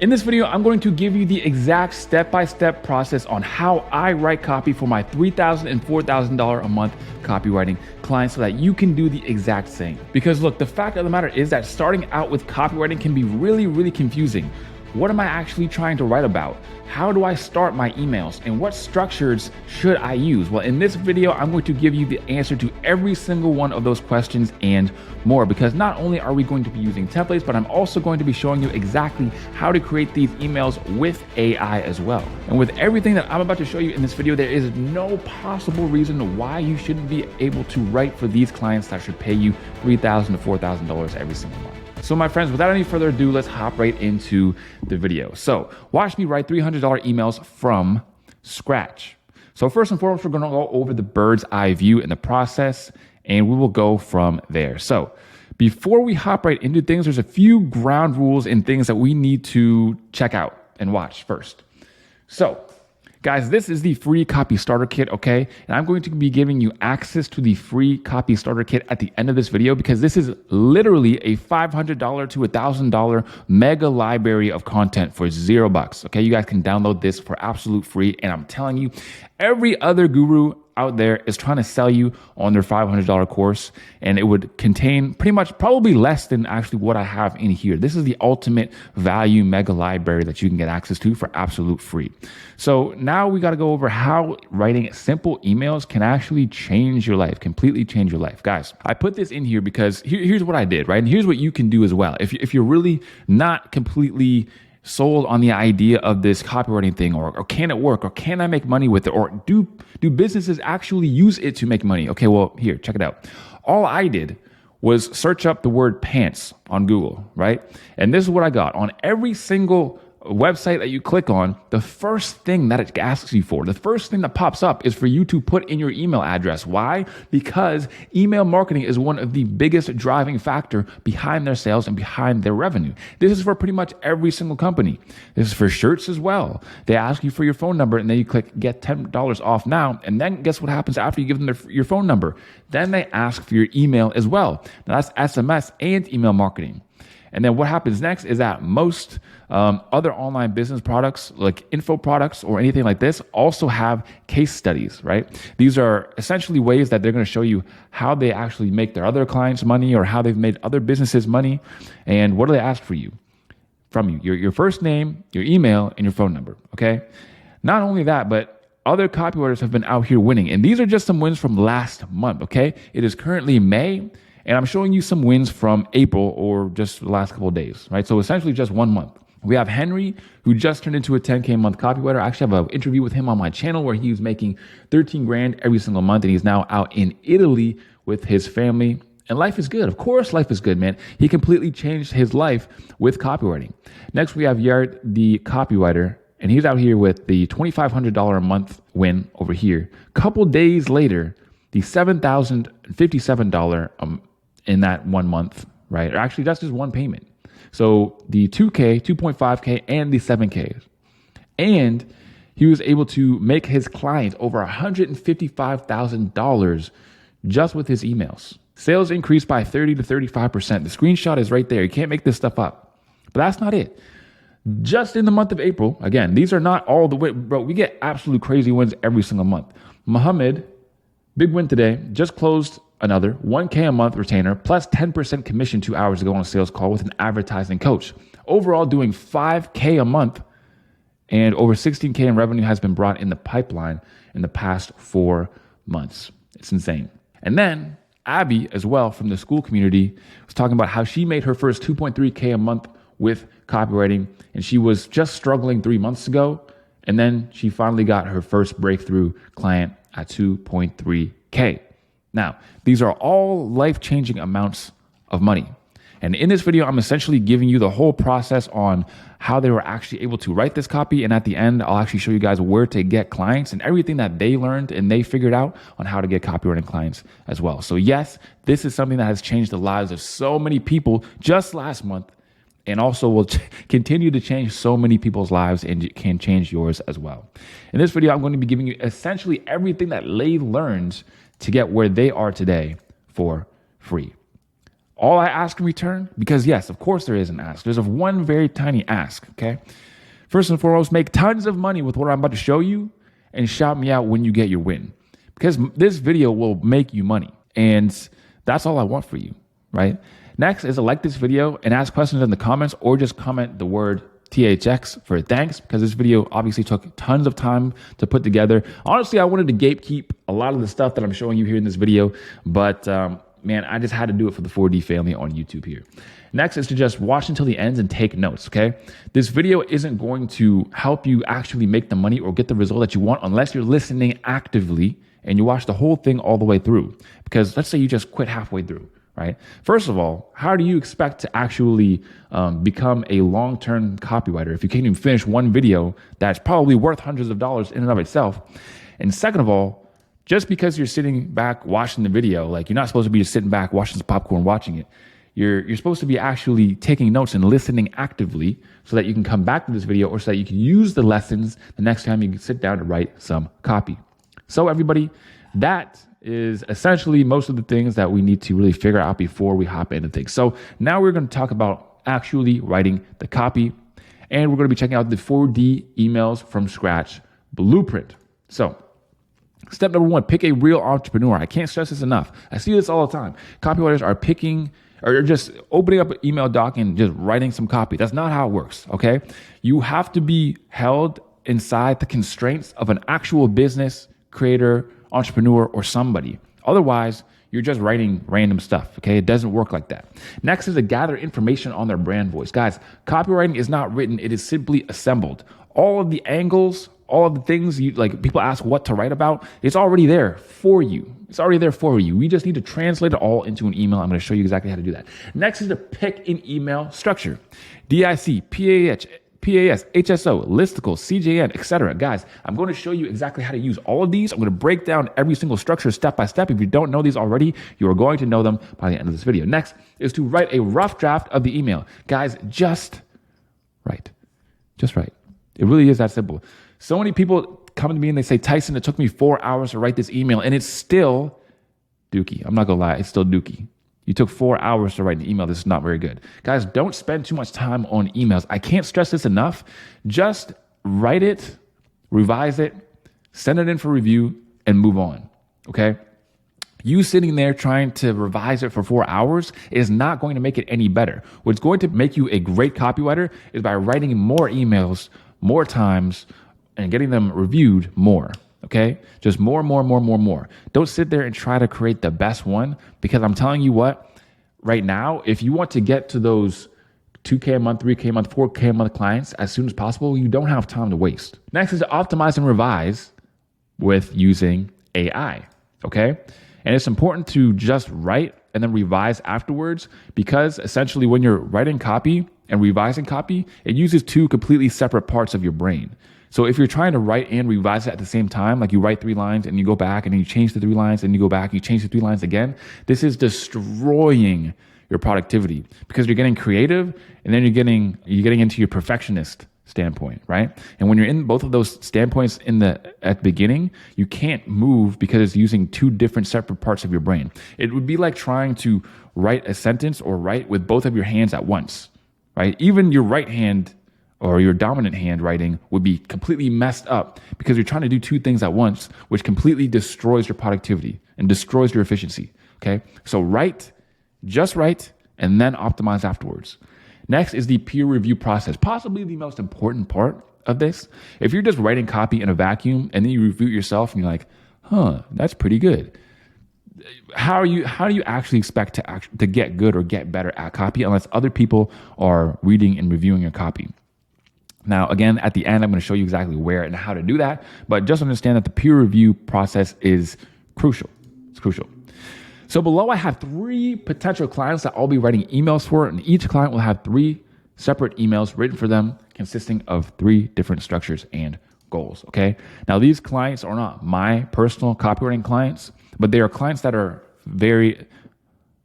In this video, I'm going to give you the exact step-by-step process on how I write copy for my $3,000 and $4,000 a month copywriting clients so that you can do the exact same. Because look, the fact of the matter is that starting out with copywriting can be really confusing. What am I actually trying to write about? How do I start my emails? And what structures should I use? Well, in this video, I'm going to give you the answer to every single one of those questions and more, because not only are we going to be using templates, but I'm also going to be showing you exactly how to create these emails with AI as well. And with everything that I'm about to show you in this video, there is no possible reason why you shouldn't be able to write for these clients that should pay you $3,000 to $4,000 every single month. So my friends, without any further ado, let's hop right into the video. So watch me write $300 emails from scratch. So first and foremost, we're going to go over the bird's eye view in the process, and we will go from there. So before we hop right into things, there's a few ground rules and things that we need to check out and watch first. So guys, this is the free copy starter kit, okay? And I'm going to be giving you access to the free copy starter kit at the end of this video, because this is literally a $500 to $1,000 mega library of content for $0, okay? You guys can download this for absolute free. And I'm telling you, every other guru out there is trying to sell you on their $500 course, and it would contain pretty much probably less than actually what I have in here. This is the ultimate value mega library that you can get access to for absolute free. So now we got to go over how writing simple emails can actually change your life, completely change your life. Guys, I put this in here because here's what I did, right? And here's what you can do as well. If you're really not completely sold on the idea of this copywriting thing, or can it work, or can I make money with it, or do businesses actually use it to make money? Okay, well, here, check it out. All I did was search up the word pants on Google, right? And this is what I got. On every single website that you click on, the first thing that it asks you for, the first thing that pops up is for you to put in your email address. Why? Because email marketing is one of the biggest driving factor behind their sales and behind their revenue. This is for pretty much every single company. This is for shirts as well. They ask you for your phone number, and then you click get $10 off now. And then guess what happens after you give them your phone number? Then they ask for your email as well. Now that's SMS and email marketing. And then what happens next is that most other online business products, like info products or anything like this, also have case studies, right? These are essentially ways that they're going to show you how they actually make their other clients money, or how they've made other businesses money. And what do they ask from you? Your first name, your email, and your phone number, okay? Not only that, but other copywriters have been out here winning. And these are just some wins from last month, okay? It is currently May, and I'm showing you some wins from April, or just the last couple of days, right? So essentially just 1 month. We have Henry, who just turned into a 10K a month copywriter. I actually have an interview with him on my channel where he was making 13 grand every single month, and he's now out in Italy with his family. And life is good. Of course, life is good, man. He completely changed his life with copywriting. Next, we have Yard, the copywriter, and he's out here with the $2,500 a month win over here. Couple days later, the $7,057 in that 1 month, right? Or actually, that's just one payment. So the 2K, 2.5K, and the 7Ks. And he was able to make his client over $155,000 just with his emails. Sales increased by 30 to 35%. The screenshot is right there. You can't make this stuff up. But that's not it. Just in the month of April, again, these are not all the way, bro. We get absolute crazy wins every single month. Muhammad, big win today, just closed another 1K a month retainer plus 10% commission 2 hours ago on a sales call with an advertising coach. Overall, doing 5K a month, and over 16K in revenue has been brought in the pipeline in the past 4 months. It's insane. And then Abby as well, from the school community, was talking about how she made her first 2.3K a month with copywriting, and she was just struggling 3 months ago. And then she finally got her first breakthrough client at 2.3K. Now, these are all life-changing amounts of money. And in this video, I'm essentially giving you the whole process on how they were actually able to write this copy. And at the end, I'll actually show you guys where to get clients and everything that they learned and they figured out on how to get copywriting clients as well. So yes, this is something that has changed the lives of so many people just last month, and also will continue to change so many people's lives, and can change yours as well. In this video, I'm going to be giving you essentially everything that they learned to get where they are today for free. all I ask in return, because yes, of course there is an ask. There's one very tiny ask, okay? First and foremost, make tons of money with what I'm about to show you and shout me out when you get your win. Because this video will make you money. And that's all I want for you, right? Next is to like this video and ask questions in the comments, or just comment the word THX for thanks, because this video obviously took tons of time to put together. Honestly, I wanted to gatekeep a lot of the stuff that I'm showing you here in this video, but man, I just had to do it for the 4D family on YouTube here. Next is to just watch until the end and take notes, okay? This video isn't going to help you actually make the money or get the result that you want unless you're listening actively and you watch the whole thing all the way through. Because let's say you just quit halfway through, right? First of all, how do you expect to actually become a long-term copywriter if you can't even finish one video that's probably worth hundreds of dollars in and of itself? And second of all, just because you're sitting back watching the video, like, you're not supposed to be just sitting back watching some popcorn watching it. You're supposed to be actually taking notes and listening actively so that you can come back to this video, or so that you can use the lessons the next time you sit down to write some copy. So everybody, that is essentially most of the things that we need to really figure out before we hop into things. So now we're going to talk about actually writing the copy, and we're going to be checking out the 4D emails from scratch blueprint. So step number one, pick a real entrepreneur. I can't stress this enough. I see this all the time. Copywriters are picking, or just opening up an email doc and just writing some copy. That's not how it works, okay? You have to be held inside the constraints of an actual business, creator, entrepreneur, or somebody. Otherwise, you're just writing random stuff, okay? It doesn't work like that. Next is to gather information on their brand voice. Guys, copywriting is not written, it is simply assembled. All of the angles, all of the things you like, people ask what to write about, it's already there for you. It's already there for you. We just need to translate it all into an email. I'm going to show you exactly how to do that. Next is to pick an email structure. DIC, PAH, PAS, HSO, listicle, CJN, etc. Guys, I'm going to show you exactly how to use all of these. I'm going to break down every single structure step by step. If you don't know these already, you are going to know them by the end of this video. Next is to write a rough draft of the email. Guys, just write. Just write. It really is that simple. So many people come to me and they say, Tyson, it took me 4 hours to write this email, and it's still dookie. I'm not going to lie. It's still dookie. You took 4 hours to write an email. This is not very good. Guys, don't spend too much time on emails. I can't stress this enough. Just write it, revise it, send it in for review, and move on, okay? You sitting there trying to revise it for 4 hours is not going to make it any better. What's going to make you a great copywriter is by writing more emails, more times, and getting them reviewed more, okay? Just more. Don't sit there and try to create the best one, because I'm telling you what, right now, if you want to get to those 2K a month, 3K a month, 4K a month clients as soon as possible, you don't have time to waste. Next is to optimize and revise with using AI, okay? And it's important to just write and then revise afterwards, because essentially when you're writing copy and revising copy, it uses two completely separate parts of your brain. So if you're trying to write and revise it at the same time, like you write 3 lines and you go back and then you change the 3 lines and you go back, you change the 3 lines again, this is destroying your productivity, because you're getting creative and then you're getting into your perfectionist standpoint, right? And when you're in both of those standpoints at the beginning, you can't move because it's using 2 different separate parts of your brain. It would be like trying to write a sentence or write with both of your hands at once, right? Even your right hand or your dominant hand writing would be completely messed up because you're trying to do 2 things at once, which completely destroys your productivity and destroys your efficiency, okay? So just write, and then optimize afterwards. Next is the peer review process, possibly the most important part of this. If you're just writing copy in a vacuum and then you review it yourself and you're like, that's pretty good. How do you actually expect to get good or get better at copy unless other people are reading and reviewing your copy? Now, again, at the end, I'm going to show you exactly where and how to do that, but just understand that the peer review process is crucial. It's crucial. So below, I have 3 potential clients that I'll be writing emails for, and each client will have 3 separate emails written for them consisting of 3 different structures and goals, okay? Now, these clients are not my personal copywriting clients, but they are clients that are very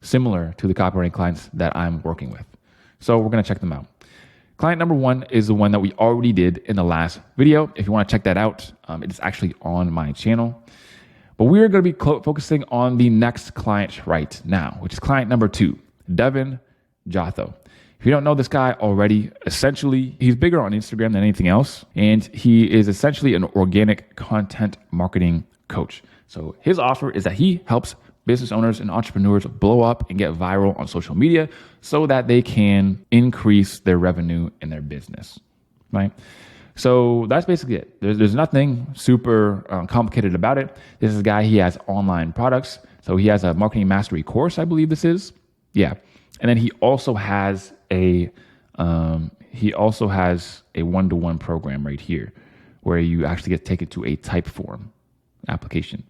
similar to the copywriting clients that I'm working with. So we're going to check them out. Client number 1 is the one that we already did in the last video. If you want to check that out, it is actually on my channel. But we're going to be focusing on the next client right now, which is client number 2. Devin Jotho. If you don't know this guy already, essentially, he's bigger on Instagram than anything else. And he is essentially an organic content marketing coach. So his offer is that he helps business owners and entrepreneurs blow up and get viral on social media so that they can increase their revenue in their business, right? So that's basically it. There's nothing super complicated about it. This is a guy, he has online products. So he has a marketing mastery course, I believe this is. Yeah. And then he also has a one-to-one program right here where you actually get taken to a Typeform application.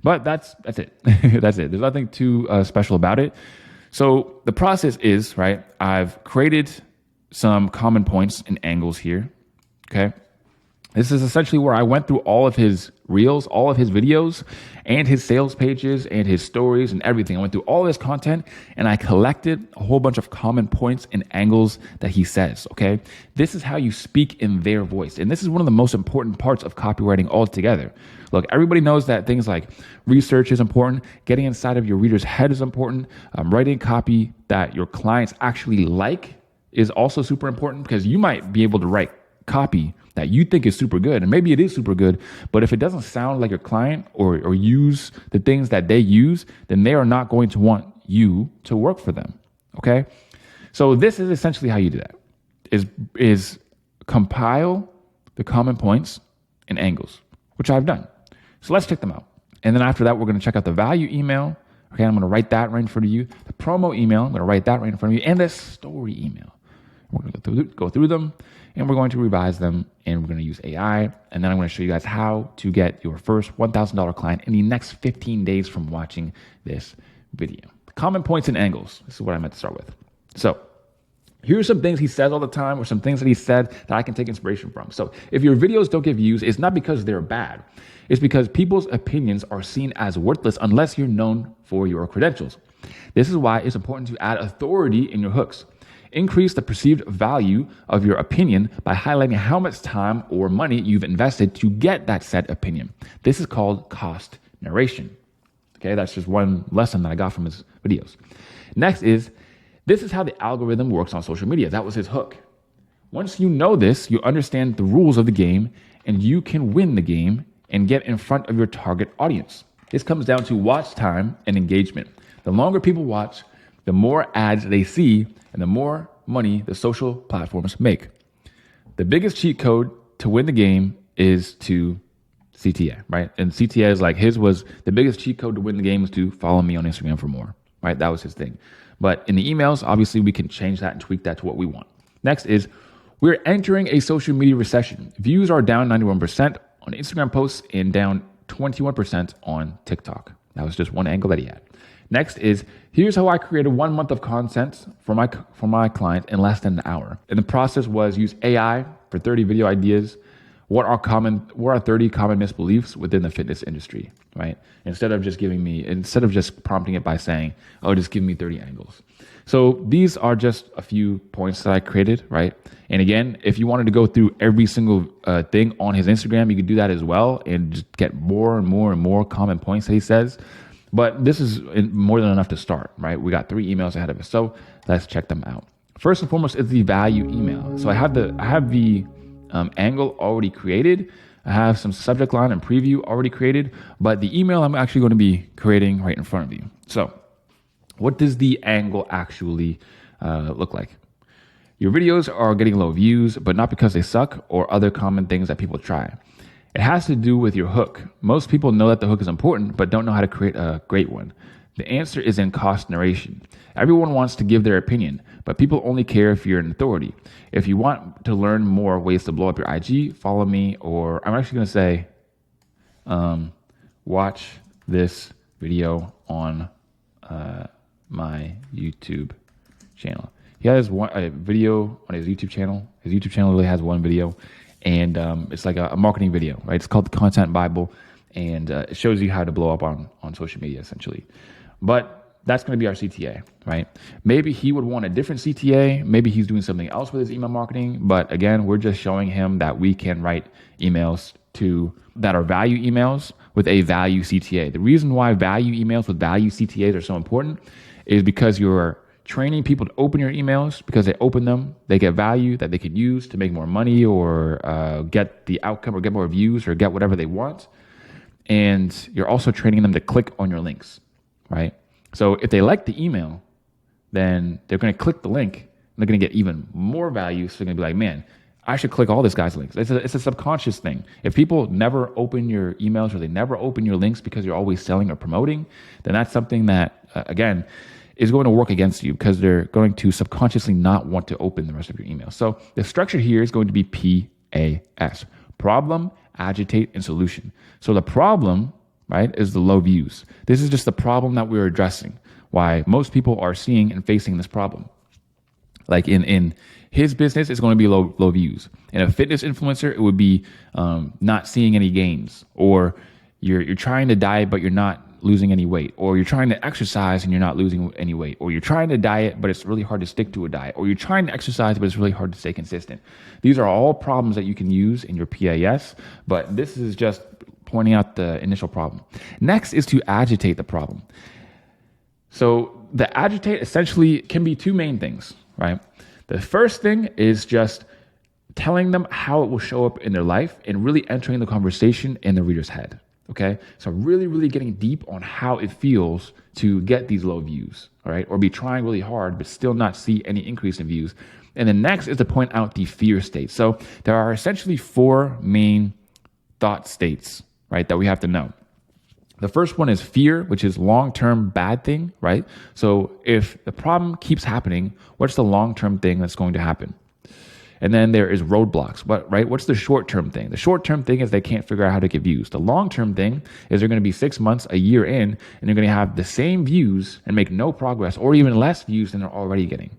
But that's it. That's it. There's nothing too special about it. So the process is, right, I've created some common points and angles here. Okay. This is essentially where I went through all of his reels, all of his videos, and his sales pages and his stories and everything. I went through all this content and I collected a whole bunch of common points and angles that he says, okay? This is how you speak in their voice. And this is one of the most important parts of copywriting altogether. Look, everybody knows that things like research is important, getting inside of your reader's head is important, writing copy that your clients actually like is also super important, because you might be able to write copy that you think is super good, and maybe it is super good, but if it doesn't sound like your client or use the things that they use, then they are not going to want you to work for them, okay? So this is essentially how you do that, is compile the common points and angles, which I've done. So let's check them out. And then after that, we're going to check out the value email. Okay, I'm going to write that right in front of you. The promo email, I'm going to write that right in front of you. And the story email. We're going to go through them, and we're going to revise them, and we're going to use AI. And then I'm going to show you guys how to get your first $1,000 client in the next 15 days from watching this video. Common points and angles. This is what I meant to start with. So here's some things he says all the time, or some things that he said that I can take inspiration from. So if your videos don't get views, it's not because they're bad. It's because people's opinions are seen as worthless unless you're known for your credentials. This is why it's important to add authority in your hooks. Increase the perceived value of your opinion by highlighting how much time or money you've invested to get that said opinion. This is called cost narration. Okay, that's just one lesson that I got from his videos. Next is, this is how the algorithm works on social media. That was his hook. Once you know this, you understand the rules of the game, and you can win the game and get in front of your target audience. This comes down to watch time and engagement. The longer people watch, the more ads they see, and the more money the social platforms make. The biggest cheat code to win the game is to CTA, right? And CTA is like, his was the biggest cheat code to win the game was to follow me on Instagram for more, right? That was his thing. But in the emails, obviously we can change that and tweak that to what we want. Next is, we're entering a social media recession. Views are down 91% on Instagram posts and down 21% on TikTok. That was just one angle that he had. Next is, here's how I created 1 month of content for my client in less than an hour. And the process was use AI for 30 video ideas. What are 30 common misbeliefs within the fitness industry, right? Instead of just prompting it by saying, oh, just give me 30 angles. So these are just a few points that I created, right? And again, if you wanted to go through every single thing on his Instagram, you could do that as well and just get more and more and more common points that he says. But this is more than enough to start, right? We got 3 emails ahead of us. So let's check them out. First and foremost is the value email. So I have the angle already created. I have some subject line and preview already created, but the email I'm actually going to be creating right in front of you. So what does the angle actually look like? Your videos are getting low views, but not because they suck or other common things that people try. It has to do with your hook. Most people know that the hook is important, but don't know how to create a great one. The answer is in cost narration. Everyone wants to give their opinion, but people only care if you're an authority. If you want to learn more ways to blow up your IG, follow me, or I'm actually going to say, watch this video on my YouTube channel. He has a video on his YouTube channel. His YouTube channel really has one video, and it's like a marketing video, right? It's called the Content Bible, and it shows you how to blow up on social media, essentially. But that's going to be our CTA, right? Maybe he would want a different CTA. Maybe he's doing something else with his email marketing. But again, we're just showing him that we can write emails that are value emails with a value CTA. The reason why value emails with value CTAs are so important is because you're training people to open your emails because they open them, they get value that they can use to make more money or get the outcome or get more views or get whatever they want. And you're also training them to click on your links, right? So if they like the email, then they're going to click the link and they're going to get even more value. So they're going to be like, man, I should click all this guy's links. It's a subconscious thing. If people never open your emails or they never open your links because you're always selling or promoting, then that's something that, again, is going to work against you because they're going to subconsciously not want to open the rest of your emails. So the structure here is going to be PAS: problem, agitate, and solution. So the problem, right, is the low views. This is just the problem that we're addressing, why most people are seeing and facing this problem. Like in his business, it's going to be low views. In a fitness influencer, it would be not seeing any gains, or you're trying to diet but you're not losing any weight, or you're trying to exercise and you're not losing any weight, or you're trying to diet but it's really hard to stick to a diet, or you're trying to exercise but it's really hard to stay consistent. These are all problems that you can use in your PAS, but this is just pointing out the initial problem. Next is to agitate the problem. So the agitate essentially can be two main things, right? The first thing is just telling them how it will show up in their life and really entering the conversation in the reader's head. Okay, so really, really getting deep on how it feels to get these low views, all right, or be trying really hard but still not see any increase in views. And then next is to point out the fear state. So there are essentially four main thought states, right, that we have to know. The first one is fear, which is long-term bad thing, right? So if the problem keeps happening, what's the long-term thing that's going to happen? And then there is roadblocks, right? What's the short-term thing? The short-term thing is they can't figure out how to get views. The long-term thing is they're going to be 6 months, a year in, and they're going to have the same views and make no progress or even less views than they're already getting,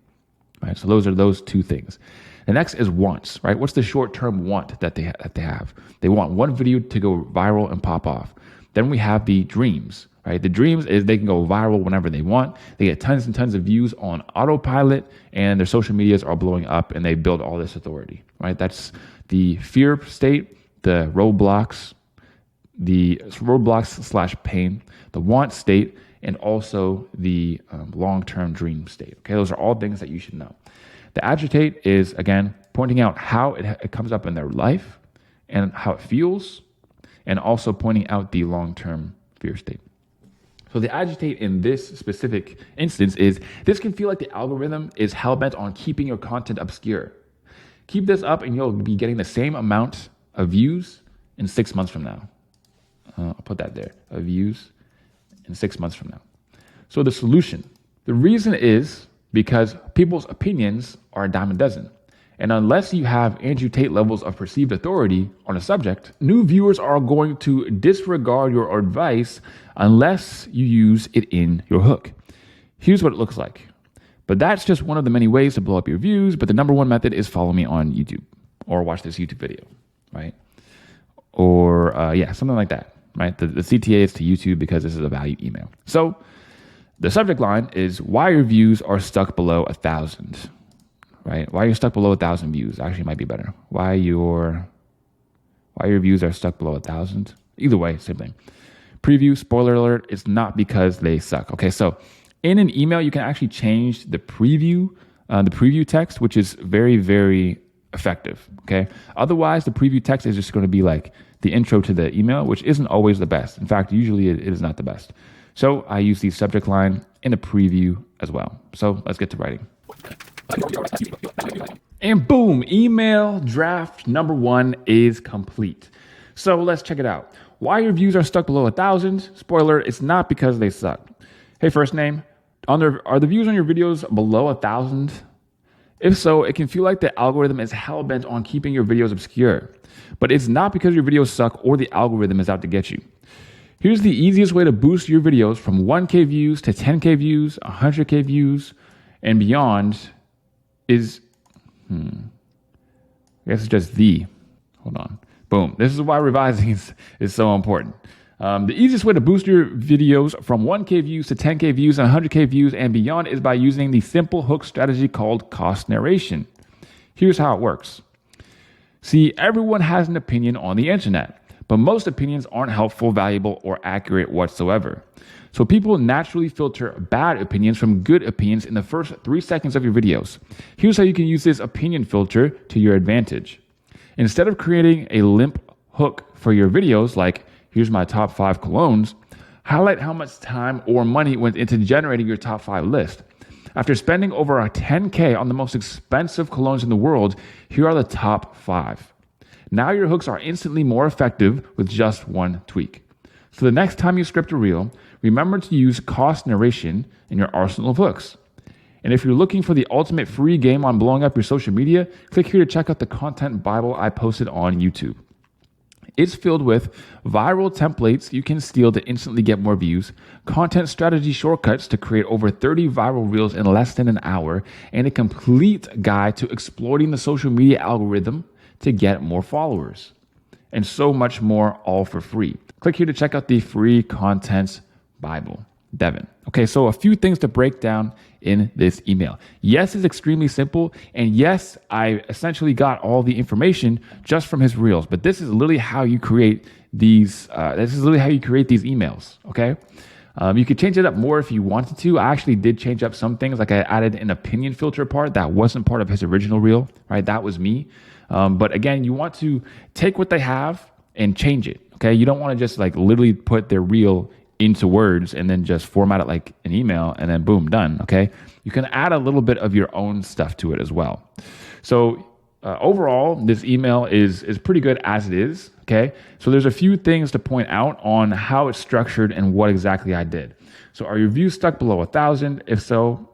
right? So those are those two things. The next is wants, right? What's the short-term want that they have? They want one video to go viral and pop off. Then we have the dreams, right? The dreams is they can go viral whenever they want. They get tons and tons of views on autopilot and their social medias are blowing up and they build all this authority, right? That's the fear state, the roadblocks / pain, the want state, and also the long-term dream state. Okay, those are all things that you should know. The agitate is, again, pointing out how it comes up in their life and how it feels, and also pointing out the long-term fear state. So the agitate in this specific instance is, this can feel like the algorithm is hell-bent on keeping your content obscure. Keep this up and you'll be getting the same amount of views in 6 months from now. I'll put that there, of views in 6 months from now. So the solution, the reason is because people's opinions are a dime a dozen. And unless you have Andrew Tate levels of perceived authority on a subject, new viewers are going to disregard your advice unless you use it in your hook. Here's what it looks like. But that's just one of the many ways to blow up your views. But the number one method is follow me on YouTube or watch this YouTube video, right? Or something like that, right? The CTA is to YouTube because this is a value email. So the subject line is why your views are stuck below 1,000. Right? Why you're stuck below 1,000 views actually might be better. Why your views are stuck below 1,000. Either way, same thing. Preview, spoiler alert, it's not because they suck. Okay, so in an email, you can actually change the preview text, which is very, very effective. Okay. Otherwise, the preview text is just going to be like the intro to the email, which isn't always the best. In fact, usually it is not the best. So I use the subject line in the preview as well. So let's get to writing. And boom, email draft number 1 is complete. So let's check it out. Why your views are stuck below 1,000? Spoiler, it's not because they suck. Hey, first name, are the views on your videos below 1,000? If so, it can feel like the algorithm is hell-bent on keeping your videos obscure. But it's not because your videos suck or the algorithm is out to get you. Here's the easiest way to boost your videos from 1K views to 10K views, 100K views, and beyond is, I guess it's just hold on. Boom. This is why revising is so important. The easiest way to boost your videos from 1K views to 10K views and 100K views and beyond is by using the simple hook strategy called cost narration. Here's how it works. See, everyone has an opinion on the internet, but most opinions aren't helpful, valuable, or accurate whatsoever. So people naturally filter bad opinions from good opinions in the first 3 seconds of your videos. Here's how you can use this opinion filter to your advantage. Instead of creating a limp hook for your videos, like here's my top 5 colognes, highlight how much time or money went into generating your top 5 list. After spending over a $10K on the most expensive colognes in the world, here are the top 5. Now your hooks are instantly more effective with just one tweak. So the next time you script a reel, remember to use cost narration in your arsenal of hooks. And if you're looking for the ultimate free game on blowing up your social media, click here to check out the content Bible I posted on YouTube. It's filled with viral templates you can steal to instantly get more views, content strategy shortcuts to create over 30 viral reels in less than an hour, and a complete guide to exploiting the social media algorithm to get more followers. And so much more, all for free. Click here to check out the free content Bible. Devin. Okay, so a few things to break down in this email. Yes, it's extremely simple. And yes, I essentially got all the information just from his reels. But this is literally how you create these. Emails. Okay. You could change it up more if you wanted to. I actually did change up some things. Like I added an opinion filter part that wasn't part of his original reel, right? That was me. But again, you want to take what they have and change it. Okay. You don't want to just like literally put their reel into words and then just format it like an email and then boom, done. Okay. You can add a little bit of your own stuff to it as well. So overall, this email is pretty good as it is. Okay. So there's a few things to point out on how it's structured and what exactly I did. So are your views stuck below 1,000? If so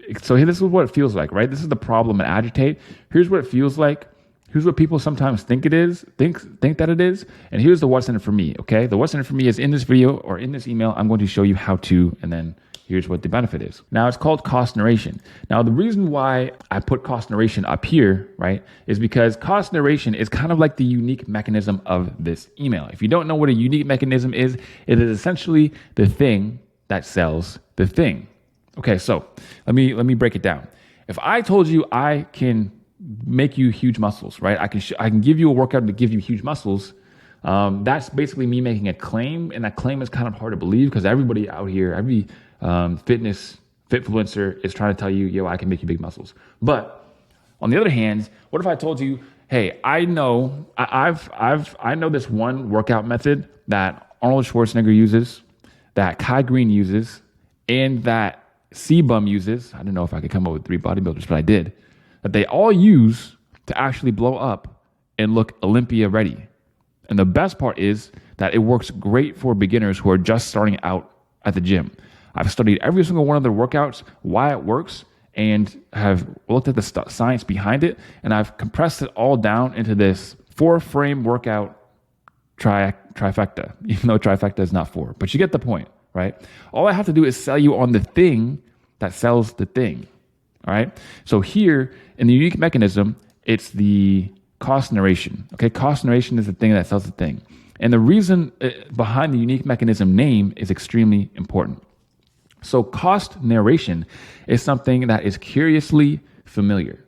this is what it feels like, right? This is the problem in Agitate. Here's what it feels like. Here's what people sometimes think it is, think that it is, and here's the what's in it for me, okay? The what's in it for me is in this video or in this email, I'm going to show you how to, and then here's what the benefit is. Now it's called cost narration. Now the reason why I put cost narration up here, right, is because cost narration is kind of like the unique mechanism of this email. If you don't know what a unique mechanism is, it is essentially the thing that sells the thing. Okay, so let me break it down. If I told you I can make you huge muscles, right? I can give you a workout to give you huge muscles. That's basically me making a claim, and that claim is kind of hard to believe because everybody out here, every fitfluencer is trying to tell you, yo, I can make you big muscles. But on the other hand, what if I told you, hey, I know this one workout method that Arnold Schwarzenegger uses, that Kai Green uses, and that C-Bum uses. I don't know if I could come up with 3 bodybuilders, but I did. That they all use to actually blow up and look Olympia ready. And the best part is that it works great for beginners who are just starting out at the gym. I've studied every single one of their workouts, why it works, and have looked at the science behind it, and I've compressed it all down into this 4-frame workout trifecta, even though trifecta is not 4. But you get the point, right? All I have to do is sell you on the thing that sells the thing. All right. So here in the unique mechanism, it's the cost narration. Okay. Cost narration is the thing that sells the thing. And the reason behind the unique mechanism name is extremely important. So cost narration is something that is curiously familiar.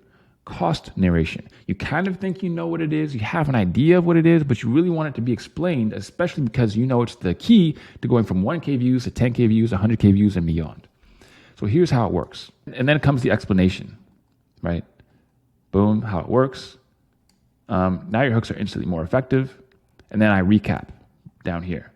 Cost narration. You kind of think you know what it is. You have an idea of what it is, but you really want it to be explained, especially because you know it's the key to going from 1K views to 10K views, 100K views and beyond. So here's how it works. And then comes the explanation, right? Boom, how it works. Now your hooks are instantly more effective. And then I recap down here.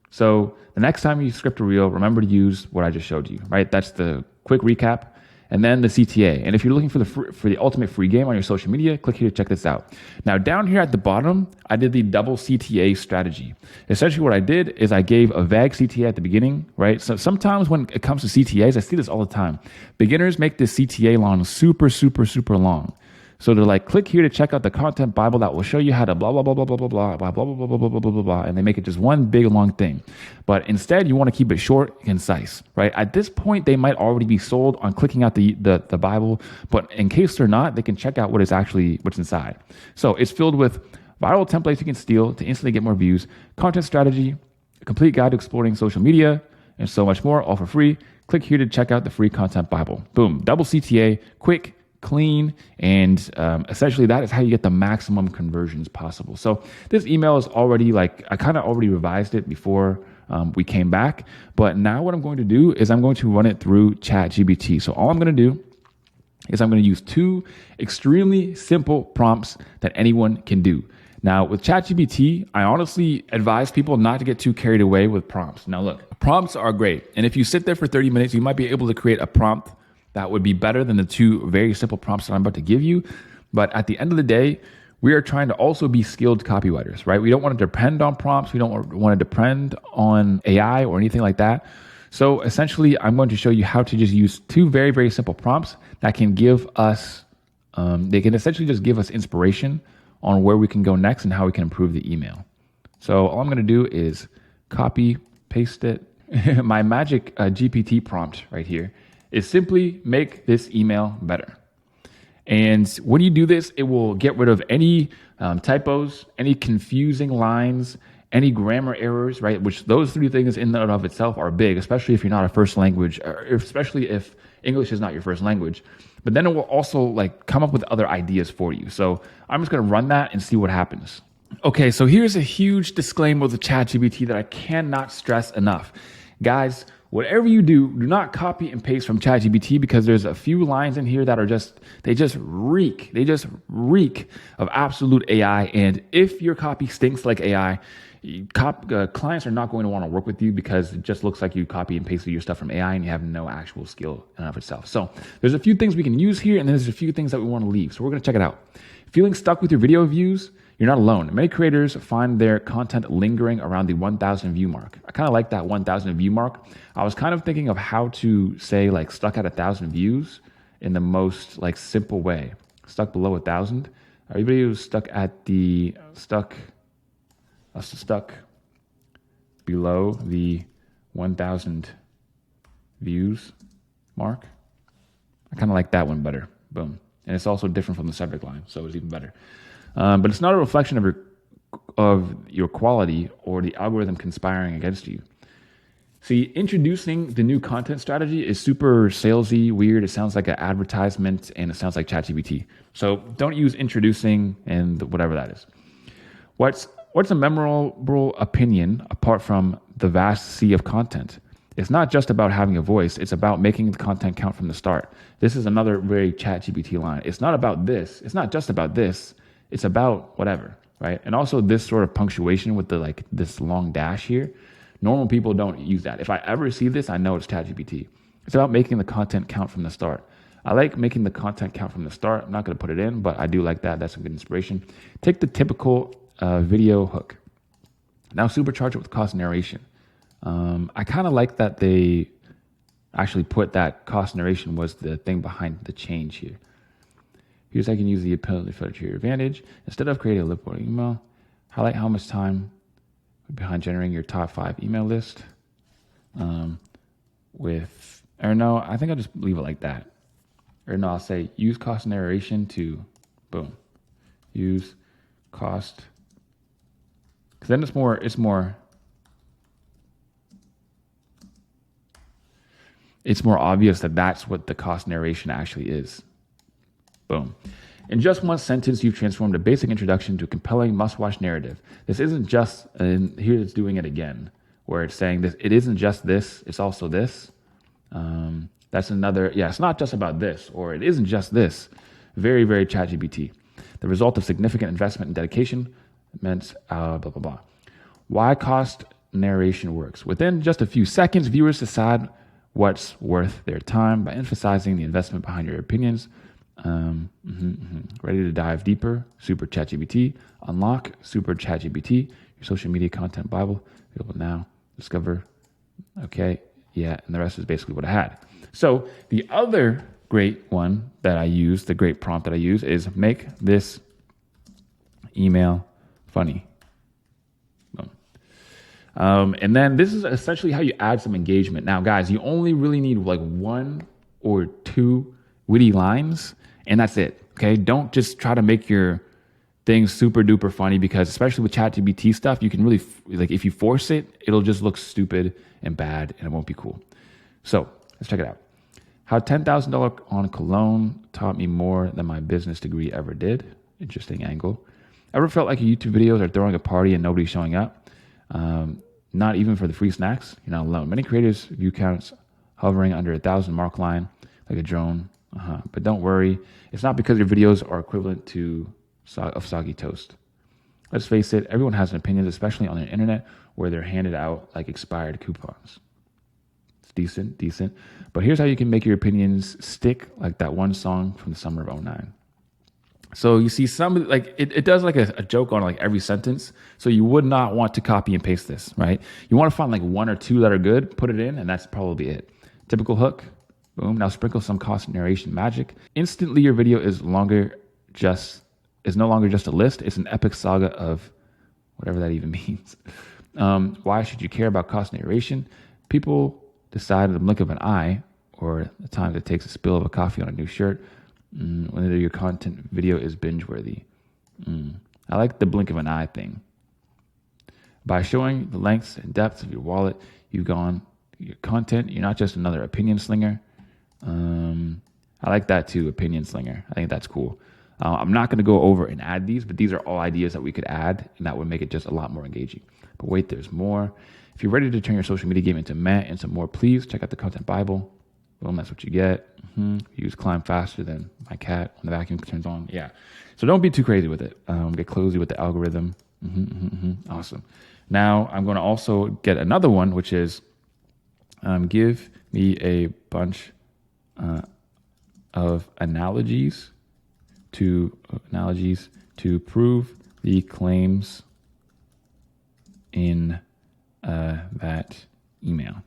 So the next time you script a reel, remember to use what I just showed you, right? That's the quick recap. And then the CTA. And if you're looking for the ultimate free game on your social media, click here to check this out. Now down here at the bottom, I did the double CTA strategy. Essentially what I did is I gave a vague CTA at the beginning, right? So sometimes when it comes to CTAs, I see this all the time. Beginners make this CTA long super, super, super long. So they're like, click here to check out the content Bible that will show you how to blah, blah, blah, blah, blah, blah, blah, blah, blah, blah, blah, blah, blah, blah, blah, blah. And they make it just one big long thing. But instead, you want to keep it short and concise, right? At this point, they might already be sold on clicking out the Bible. But in case they're not, they can check out what's inside. So it's filled with viral templates you can steal to instantly get more views, content strategy, a complete guide to exploring social media, and so much more, all for free. Click here to check out the free content Bible. Boom, double CTA, quick, clean, and essentially that is how you get the maximum conversions possible. So this email is already like, I kind of already revised it before we came back, but now what I'm going to do is I'm going to run it through ChatGPT. So all I'm going to do is I'm going to use 2 extremely simple prompts that anyone can do. Now with ChatGPT, I honestly advise people not to get too carried away with prompts. Now look, prompts are great. And if you sit there for 30 minutes, you might be able to create a prompt that would be better than the 2 very simple prompts that I'm about to give you. But at the end of the day, we are trying to also be skilled copywriters, right? We don't want to depend on prompts. We don't want to depend on AI or anything like that. So essentially, I'm going to show you how to just use 2 very, very simple prompts that can give us, they can essentially just give us inspiration on where we can go next and how we can improve the email. So all I'm going to do is copy, paste it. My magic GPT prompt right here is simply make this email better. And when you do this, it will get rid of any typos, any confusing lines, any grammar errors, right? Which those 3 things in and of itself are big, especially if you're not a first language, or especially if English is not your first language. But then it will also like come up with other ideas for you. So I'm just going to run that and see what happens. Okay, so here's a huge disclaimer with ChatGPT that I cannot stress enough. Guys, whatever you do, do not copy and paste from ChatGPT, because there's a few lines in here that are they just reek of absolute AI. And if your copy stinks like AI, clients are not going to want to work with you, because it just looks like you copy and pasted your stuff from AI and you have no actual skill in and of itself. So there's a few things we can use here, and then there's a few things that we want to leave. So we're going to check it out. Feeling stuck with your video views? You're not alone. Many creators find their content lingering around the 1,000 view mark. I kind of like that 1,000 view mark. I was kind of thinking of how to say like stuck at 1,000 views in the most like simple way. Stuck below 1,000. Everybody who's stuck below the 1,000 views mark. I kind of like that one better. Boom. And it's also different from the subject line, so it's even better. But it's not a reflection of your quality or the algorithm conspiring against you. See, introducing the new content strategy is super salesy, weird. It sounds like an advertisement, and it sounds like ChatGPT. So don't use introducing and whatever that is. What's a memorable opinion apart from the vast sea of content? It's not just about having a voice. It's about making the content count from the start. This is another very ChatGPT line. It's not about this. It's not just about this. It's about whatever, right? And also this sort of punctuation with this long dash here. Normal people don't use that. If I ever see this, I know it's ChatGPT. It's about making the content count from the start. I like making the content count from the start. I'm not going to put it in, but I do like that. That's a good inspiration. Take the typical video hook. Now supercharge it with cost narration. I kind of like that they actually put that cost narration was the thing behind the change here. Here's how you can use the ability filter to your advantage. Instead of creating a lip boarding email, highlight how much time behind generating your top 5 email list. I think I'll just leave it like that. Or no, I'll say use cost narration to, boom, use cost. Because then it's more obvious that that's what the cost narration actually is. Boom. In just one sentence, you've transformed a basic introduction to a compelling must-watch narrative. This isn't just, and here it's doing it again, where it's saying this, it isn't just this, it's also this. That's another, it's not just about this, or it isn't just this. Very, very ChatGPT. The result of significant investment and dedication meant blah, blah, blah. Why cost narration works. Within just a few seconds, viewers decide what's worth their time by emphasizing the investment behind your opinions. Ready to dive deeper? Super ChatGPT. Unlock Super ChatGPT, your social media content Bible. Available now. Discover. Okay. Yeah. And the rest is basically what I had. So the other great one that I use, the great prompt that I use is make this email funny. And then this is essentially how you add some engagement. Now, guys, you only really need like 1 or 2 witty lines, and that's it. Okay. Don't just try to make your things super duper funny, because especially with ChatGPT stuff, you can really, if you force it, it'll just look stupid and bad and it won't be cool. So let's check it out. How $10,000 on cologne taught me more than my business degree ever did. Interesting angle. Ever felt like your YouTube videos are throwing a party and nobody's showing up? Not even for the free snacks? You're not alone. Many creators view counts hovering under 1,000 mark line like a drone. But don't worry, it's not because your videos are equivalent to of soggy toast. Let's face it, everyone has an opinion, especially on the internet where they're handed out like expired coupons. It's decent. But here's how you can make your opinions stick like that one song from the summer of '09. So you see some, like it does like a joke on like every sentence. So you would not want to copy and paste this, right? You want to find like one or two that are good, put it in, and that's probably it. Typical hook, boom. Now sprinkle some cost narration magic. Instantly your video is no longer just a list. It's an epic saga of whatever that even means. Why should you care about cost narration? People decide at the blink of an eye or the time it takes a spill of a coffee on a new shirt whether your content video is binge worthy. I like the blink of an eye thing. By showing the lengths and depths of your wallet, you've gone your content. You're not just another opinion slinger. I like that too, opinion slinger. I think that's cool. I'm not going to go over and add these, but these are all ideas that we could add, and that would make it just a lot more engaging. But wait, there's more. If you're ready to turn your social media game into meh and some more, please check out the Content Bible. Boom, that's what you get. Use climb faster than my cat when the vacuum turns on. Yeah. So don't be too crazy with it. Get cozy with the algorithm. Awesome. Now I'm going to also get another one, which is give me a bunch of analogies to prove the claims in that email.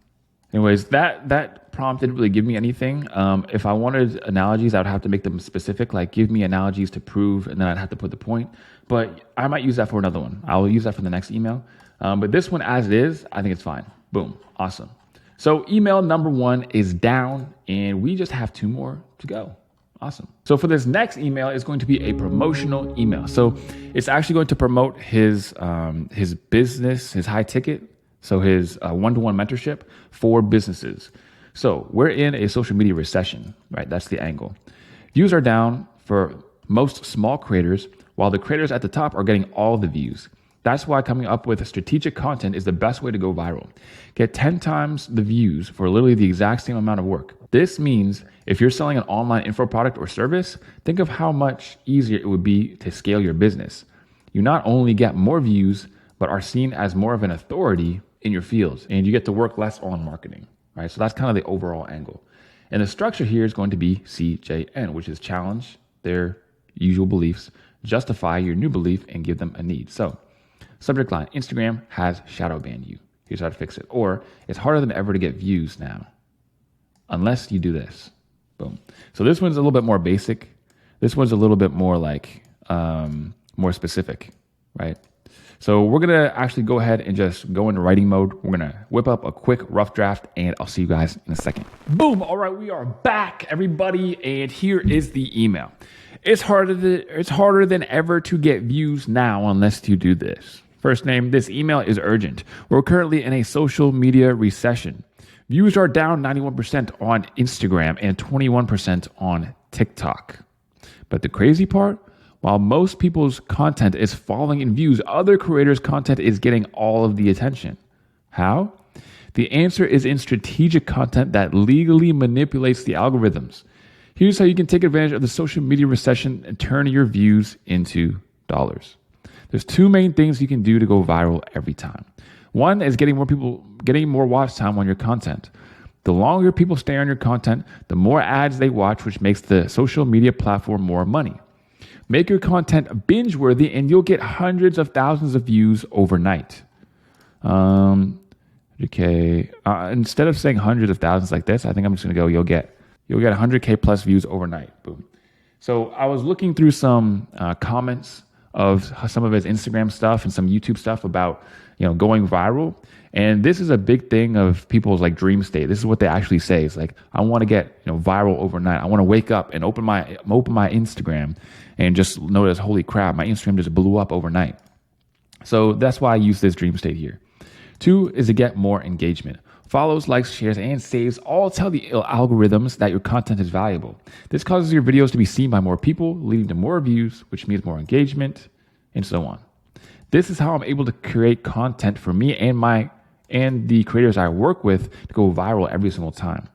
Anyways, that prompt didn't really give me anything. If I wanted analogies, I would have to make them specific, like give me analogies to prove, and then I'd have to put the point. But I might use that for another one. I'll use that for the next email. But this one as it is, I think it's fine. Boom. Awesome. So email number 1 is down, and we just have 2 more to go. Awesome. So for this next email, it's going to be a promotional email. So it's actually going to promote his business, his high ticket. So his one-to-one mentorship for businesses. So we're in a social media recession, right? That's the angle. Views are down for most small creators, while the creators at the top are getting all the views. That's why coming up with strategic content is the best way to go viral. Get 10 times the views for literally the exact same amount of work. This means if you're selling an online info product or service, think of how much easier it would be to scale your business. You not only get more views, but are seen as more of an authority in your fields, and you get to work less on marketing, right? So that's kind of the overall angle. And the structure here is going to be CJN, which is challenge their usual beliefs, justify your new belief, and give them a need. So subject line, Instagram has shadow banned you. Here's how to fix it. Or it's harder than ever to get views now, unless you do this. Boom. So this one's a little bit more basic. This one's a little bit more like more specific, right? So we're going to actually go ahead and just go into writing mode. We're going to whip up a quick rough draft, and I'll see you guys in a second. Boom. All right. We are back, everybody. And here is the email. It's harder than ever to get views now unless you do this. First name, this email is urgent. We're currently in a social media recession. Views are down 91% on Instagram and 21% on TikTok. But the crazy part, while most people's content is falling in views, other creators' content is getting all of the attention. How? The answer is in strategic content that legally manipulates the algorithms. Here's how you can take advantage of the social media recession and turn your views into dollars. There's 2 main things you can do to go viral every time. One is getting more watch time on your content. The longer people stay on your content, the more ads they watch, which makes the social media platform more money. Make your content binge worthy and you'll get hundreds of thousands of views overnight. Instead of saying hundreds of thousands like this, I think I'm just going to go, you'll get 100K plus views overnight. Boom. So I was looking through some comments of some of his Instagram stuff and some YouTube stuff about, going viral. And this is a big thing of people's like dream state. This is what they actually say. It's like, I want to get viral overnight. I want to wake up and open my Instagram and just notice, holy crap, my Instagram just blew up overnight. So that's why I use this dream state here. 2 is to get more engagement. Follows, likes, shares, and saves all tell the algorithms that your content is valuable. This causes your videos to be seen by more people, leading to more views, which means more engagement, and so on. This is how I'm able to create content for me and the creators I work with to go viral every single time.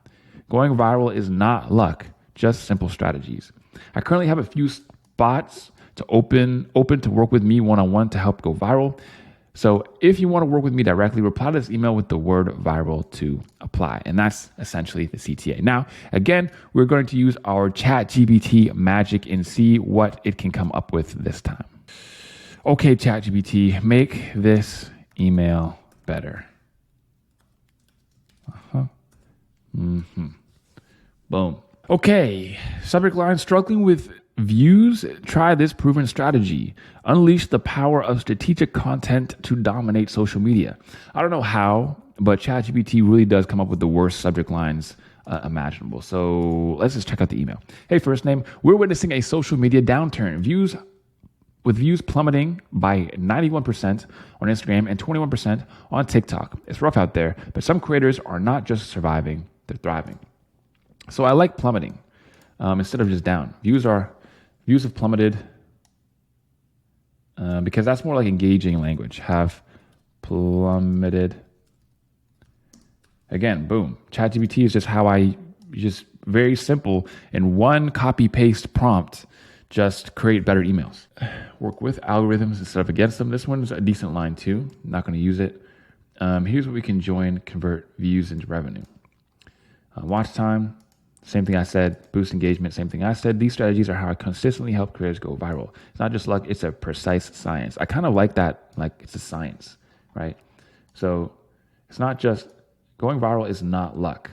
Going viral is not luck, just simple strategies. I currently have a few spots to open to work with me one-on-one to help go viral. So if you want to work with me directly, reply to this email with the word viral to apply. And that's essentially the CTA. Now, again, we're going to use our ChatGPT magic and see what it can come up with this time. Okay, ChatGPT, make this email better. Boom. Okay, subject line, struggling with views? Try this proven strategy. Unleash the power of strategic content to dominate social media. I don't know how, but ChatGPT really does come up with the worst subject lines imaginable. So let's just check out the email. Hey, first name, we're witnessing a social media downturn. With views plummeting by 91% on Instagram and 21% on TikTok. It's rough out there, but some creators are not just surviving, they're thriving. So I like plummeting instead of just down. Views have plummeted because that's more like engaging language. Have plummeted. Again, boom. ChatGPT is just very simple. In one copy paste prompt, just create better emails. Work with algorithms instead of against them. This one's a decent line too. I'm not going to use it. Here's what we can join, convert views into revenue. Watch time. Same thing I said. Boost engagement. Same thing I said. These strategies are how I consistently help creators go viral. It's not just luck. It's a precise science. I kind of like that. Like it's a science, right? So it's not just going viral is not luck.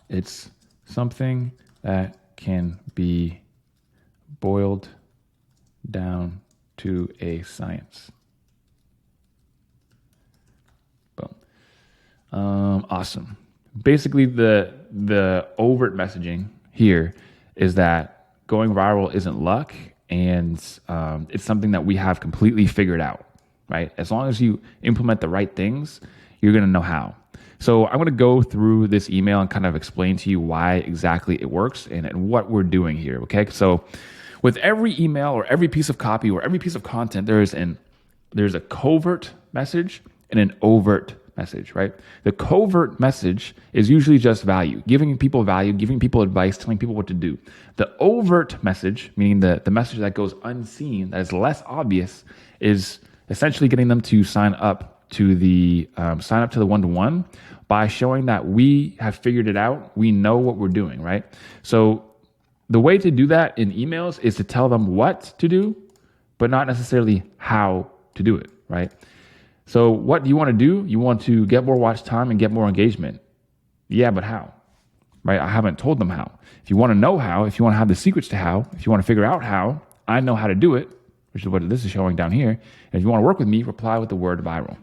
It's something that can be boiled down to a science. Boom. Awesome. Basically, the overt messaging here is that going viral isn't luck, and it's something that we have completely figured out, right? As long as you implement the right things, you're going to know how. So I'm going to go through this email and kind of explain to you why exactly it works and what we're doing here, okay? So with every email or every piece of copy or every piece of content, there's a covert message and an overt message, right? The covert message is usually just value, giving people advice, telling people what to do. The overt message, meaning the message that goes unseen, that is less obvious, is essentially getting them to sign up to the one-to-one by showing that we have figured it out. We know what we're doing, right? So the way to do that in emails is to tell them what to do, but not necessarily how to do it, right? So what do you want to do? You want to get more watch time and get more engagement. Yeah, but how? Right? I haven't told them how. If you want to know how, if you want to have the secrets to how, if you want to figure out how, I know how to do it, which is what this is showing down here. And if you want to work with me, reply with the word viral.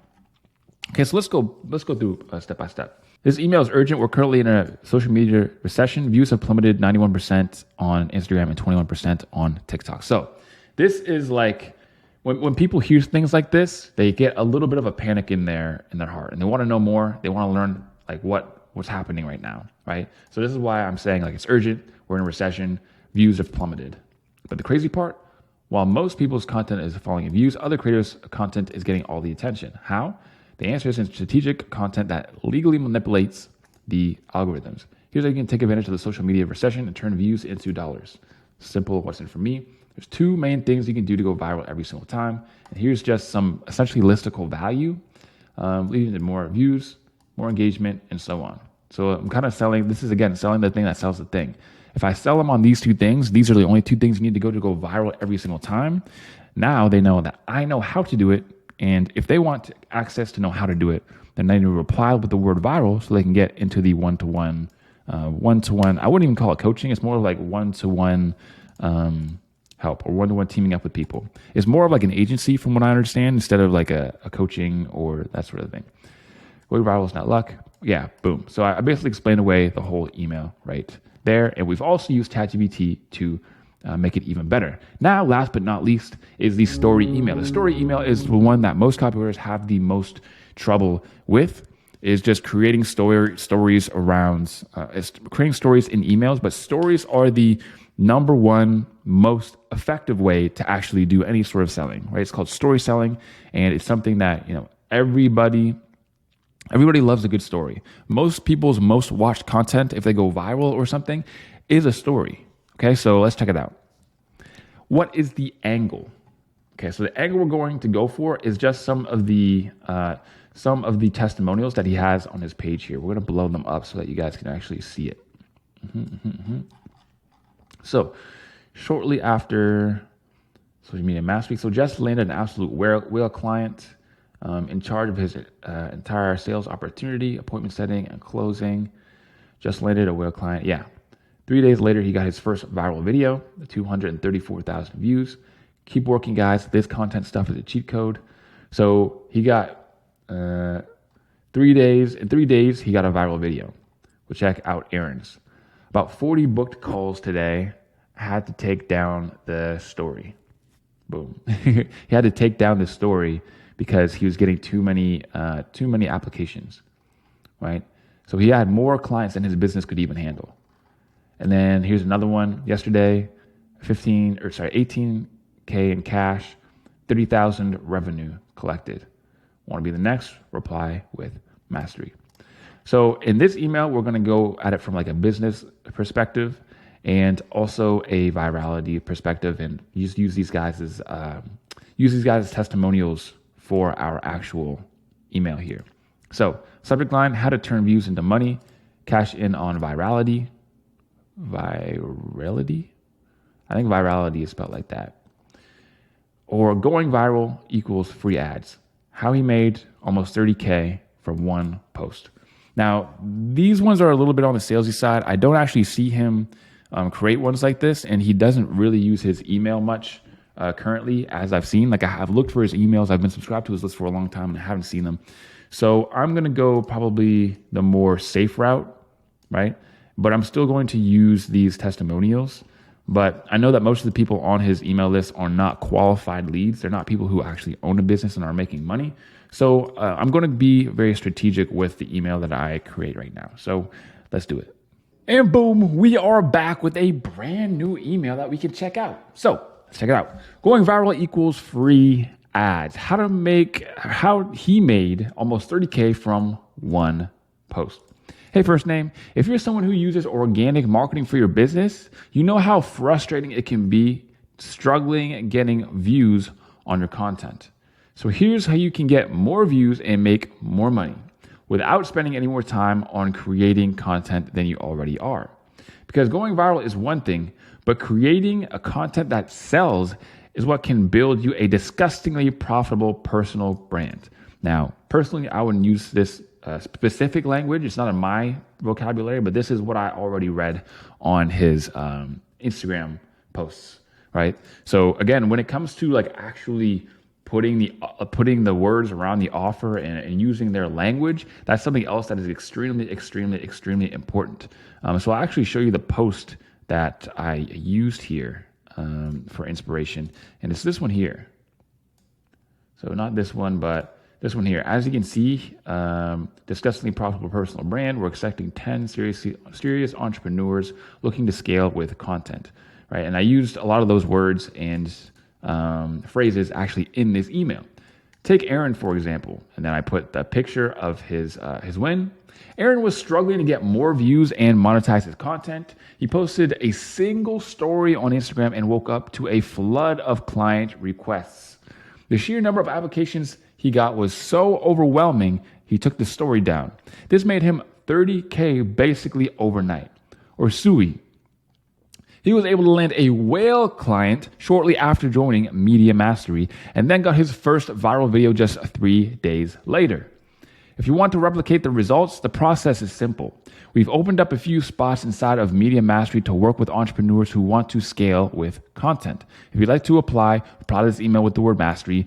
Okay, so let's go through step by step. This email is urgent. We're currently in a social media recession. Views have plummeted 91% on Instagram and 21% on TikTok. So this is like, when people hear things like this, they get a little bit of a panic in their heart, and they want to know more. They want to learn like what's happening right now, right? So this is why I'm saying like it's urgent. We're in a recession. Views have plummeted. But the crazy part, while most people's content is falling in views, other creators' content is getting all the attention. How? The answer is in strategic content that legally manipulates the algorithms. Here's how you can take advantage of the social media recession and turn views into dollars. Simple, what's in for me. There's two main things you can do to go viral every single time. And here's just some essentially listicle value, leading to more views, more engagement, and so on. So I'm kind of selling the thing that sells the thing. If I sell them on these two things, these are the only two things you need to go viral every single time. Now they know that I know how to do it. And if they want access to know how to do it, then they need to reply with the word viral so they can get into the one-to-one. I wouldn't even call it coaching. It's more like one-to-one help or one-to-one teaming up with people. It's more of like an agency from what I understand instead of like a coaching or that sort of thing. Going viral is not luck. Yeah, boom. So I basically explained away the whole email right there. And we've also used ChatGPT to make it even better. Now, last but not least, is the story email. The story email is the one that most copywriters have the most trouble with is just creating stories around, creating stories in emails, but stories are the number one most effective way to actually do any sort of selling, right? It's called story selling, and it's something that, everybody loves a good story. Most people's most watched content, if they go viral or something, is a story. Okay, so let's check it out. What is the angle? Okay, so the angle we're going to go for is just some of the testimonials that he has on his page here. We're going to blow them up so that you guys can actually see it. So shortly after social media mastery, so just landed an absolute whale client in charge of his entire sales opportunity, appointment setting and closing. Just landed a whale client. Yeah. 3 days later, he got his first viral video, 234,000 views. Keep working, guys. This content stuff is a cheat code. So he got 3 days. In 3 days, he got a viral video. We'll check out Aaron's. About 40 booked calls today. Had to take down the story. Boom. He had to take down the story because he was getting too many applications, right? So he had more clients than his business could even handle. And then here's another one yesterday, 18K in cash, 30,000 revenue collected. Want to be the next? Reply with mastery. So in this email, we're going to go at it from like a business perspective and also a virality perspective, and use these guys as testimonials for our actual email here. So subject line: how to turn views into money, cash in on virality. Virality? I think virality is spelled like that. Or going viral equals free ads. How he made almost 30K from one post. Now, these ones are a little bit on the salesy side. I don't actually see him create ones like this, and he doesn't really use his email much currently, as I've seen. Like, I've looked for his emails. I've been subscribed to his list for a long time, and I haven't seen them. So I'm going to go probably the more safe route, right? But I'm still going to use these testimonials. But I know that most of the people on his email list are not qualified leads. They're not people who actually own a business and are making money. So I'm going to be very strategic with the email that I create right now. So let's do it. And boom, we are back with a brand new email that we can check out. So let's check it out. Going viral equals free ads. How he made almost 30K from one post. Hey, first name, if you're someone who uses organic marketing for your business, you know how frustrating it can be struggling getting views on your content. So here's how you can get more views and make more money without spending any more time on creating content than you already are. Because going viral is one thing, but creating a content that sells is what can build you a disgustingly profitable personal brand. Now, personally, I wouldn't use this specific language. It's not in my vocabulary, but this is what I already read on his Instagram posts, right? So again, when it comes to like actually putting the words around the offer and using their language, that's something else that is extremely, extremely, extremely important. So I'll actually show you the post that I used here for inspiration, and it's this one here. So not this one, but this one here. As you can see, disgustingly profitable personal brand. We're expecting 10 serious entrepreneurs looking to scale with content, right? And I used a lot of those words and phrases actually in this email. Take Aaron, for example, and then I put the picture of his win. Aaron was struggling to get more views and monetize his content. He posted a single story on Instagram and woke up to a flood of client requests. The sheer number of applications he got was so overwhelming, he took the story down. This made him 30K basically overnight. Or Sui. He was able to land a whale client shortly after joining Media Mastery and then got his first viral video just 3 days later. If you want to replicate the results, the process is simple. We've opened up a few spots inside of Media Mastery to work with entrepreneurs who want to scale with content. If you'd like to apply, reply to this email with the word mastery.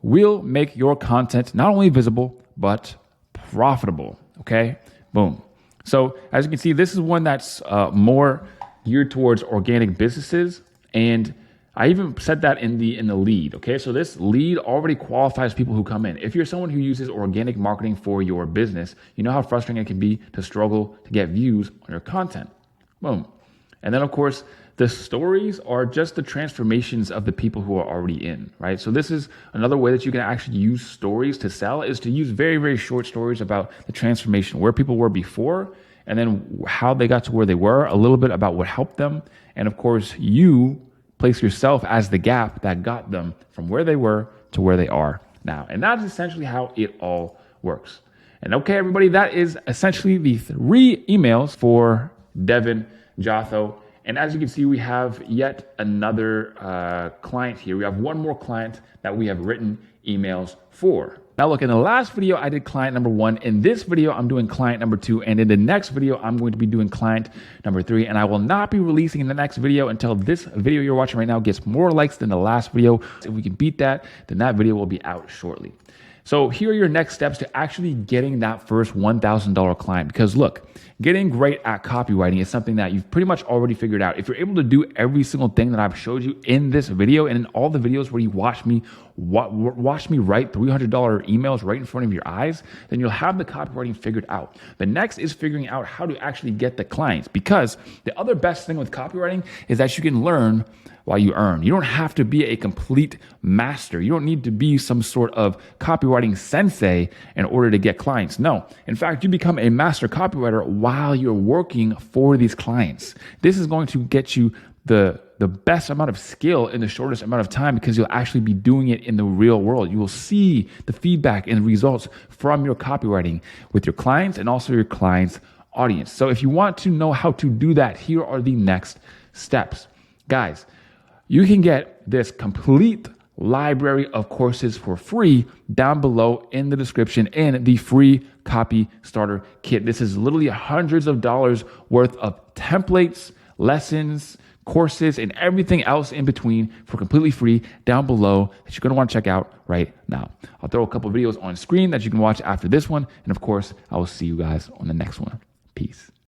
We'll make your content not only visible, but profitable. Okay? Boom. So as you can see, this is one that's more geared towards organic businesses. And I even said that in the lead, okay? So this lead already qualifies people who come in. If you're someone who uses organic marketing for your business, you know how frustrating it can be to struggle to get views on your content. Boom. And then of course, the stories are just the transformations of the people who are already in, right? So this is another way that you can actually use stories to sell, is to use very, very short stories about the transformation, where people were before, and then how they got to where they were, a little bit about what helped them. And of course, you place yourself as the gap that got them from where they were to where they are now. And that's essentially how it all works. And okay, everybody, that is essentially the 3 emails for Devin Jotho. And as you can see, we have yet another client here. We have one more client that we have written emails for. Now look, in the last video, I did client number 1. In this video, I'm doing client number 2. And in the next video, I'm going to be doing client number 3. And I will not be releasing the next video until this video you're watching right now gets more likes than the last video. If we can beat that, then that video will be out shortly. So here are your next steps to actually getting that first $1,000 client. Because look, getting great at copywriting is something that you've pretty much already figured out. If you're able to do every single thing that I've showed you in this video and in all the videos where you watch me write $300 emails right in front of your eyes, then you'll have the copywriting figured out. The next is figuring out how to actually get the clients, because the other best thing with copywriting is that you can learn while you earn. You don't have to be a complete master. You don't need to be some sort of copywriting sensei in order to get clients. No, in fact, you become a master copywriter while you're working for these clients. This is going to get you the best amount of skill in the shortest amount of time, because you'll actually be doing it in the real world. You will see the feedback and results from your copywriting with your clients and also your clients' audience. So if you want to know how to do that, here are the next steps. Guys, you can get this complete library of courses for free down below in the description in the free copy starter kit. This is literally hundreds of dollars worth of templates, lessons, courses, and everything else in between for completely free down below that you're going to want to check out right now. I'll throw a couple of videos on screen that you can watch after this one. And of course, I will see you guys on the next one. Peace.